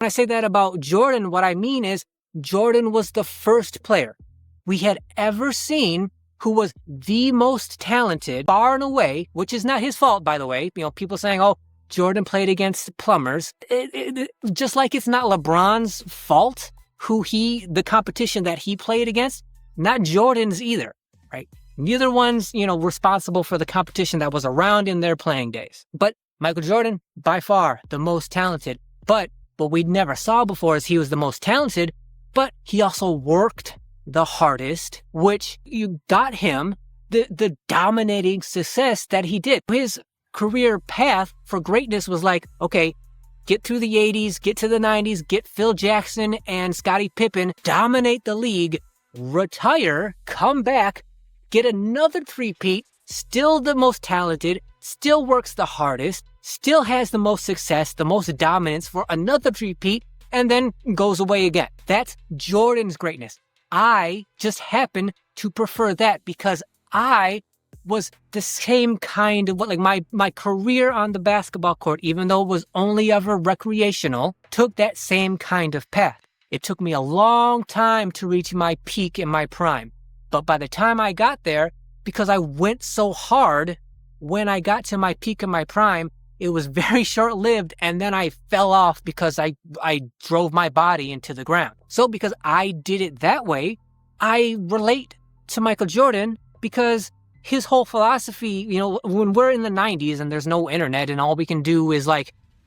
When I say that about Jordan, what I mean is Jordan was the first player we had ever seen who was the most talented, far and away, which is not his fault, by the way. People saying, oh, Jordan played against plumbers. Just like it's not LeBron's fault the competition that he played against, not Jordan's either, right? Neither one's, responsible for the competition that was around in their playing days. But Michael Jordan, by far the most talented. But what we never saw before is he was the most talented, but he also worked the hardest, which you got him the dominating success that he did. His career path for greatness was like, okay, get through the 80s, get to the 90s, get Phil Jackson and Scottie Pippen, dominate the league, retire, come back, get another three-peat, still the most talented, still works the hardest, still has the most success, the most dominance for another three-peat, and then goes away again. That's Jordan's greatness. I just happen to prefer that because I was the same kind of, my career on the basketball court, even though it was only ever recreational, took that same kind of path. It took me a long time to reach my peak in my prime. But by the time I got there, because I went so hard, when I got to my peak in my prime, it was very short-lived, and then I fell off because I drove my body into the ground. So because I did it that way, I relate to Michael Jordan because his whole philosophy, when we're in the 90s and there's no internet and all we can do is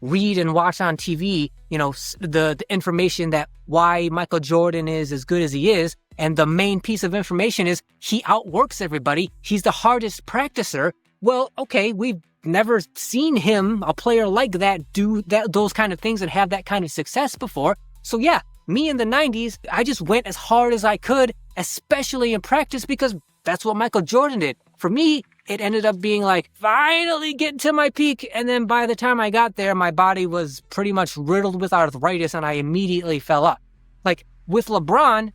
read and watch on TV, the information that why Michael Jordan is as good as he is. And the main piece of information is he outworks everybody. He's the hardest practicer. Well, okay, we've never seen him, a player like that, do those kind of things and have that kind of success before. So yeah, me in the 90s, I just went as hard as I could, especially in practice, because that's what Michael Jordan did. For me, it ended up being finally getting to my peak. And then by the time I got there, my body was pretty much riddled with arthritis and I immediately fell off. With LeBron,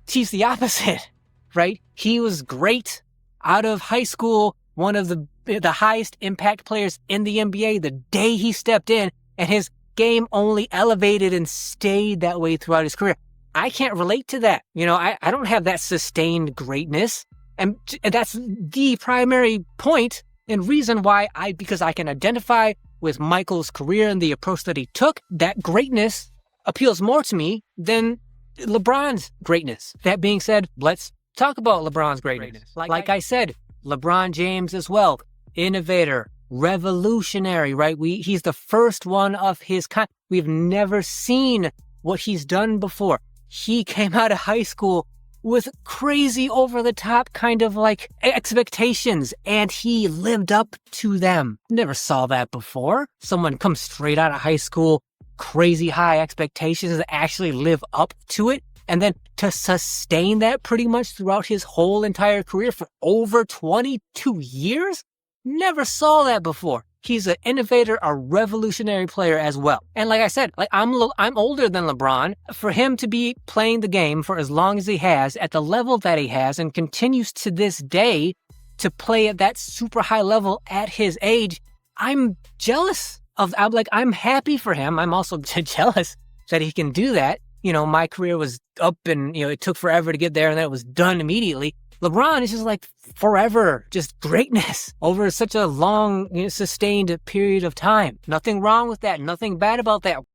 he's the opposite, right? He was great out of high school, one of the highest impact players in the NBA the day he stepped in, and his game only elevated and stayed that way throughout his career. I can't relate to that. I don't have that sustained greatness. And that's the primary point and reason why because I can identify with Michael's career and the approach that he took, that greatness appeals more to me than LeBron's greatness. That being said, let's talk about LeBron's greatness. Like I said, LeBron James as well, innovator, revolutionary, right? He's the first one of his kind. We've never seen what he's done before. He came out of high school with crazy over-the-top kind of expectations, and he lived up to them. Never saw that before. Someone comes straight out of high school, crazy high expectations, and actually live up to it. And then to sustain that pretty much throughout his whole entire career for over 22 years? Never saw that before. He's an innovator, a revolutionary player as well. And like I said, I'm older than LeBron. For him to be playing the game for as long as he has, at the level that he has, and continues to this day to play at that super high level at his age, I'm jealous of. I'm happy for him. I'm also jealous that he can do that. My career was up and, it took forever to get there and then it was done immediately. LeBron is just forever, just greatness over such a long, sustained period of time. Nothing wrong with that. Nothing bad about that.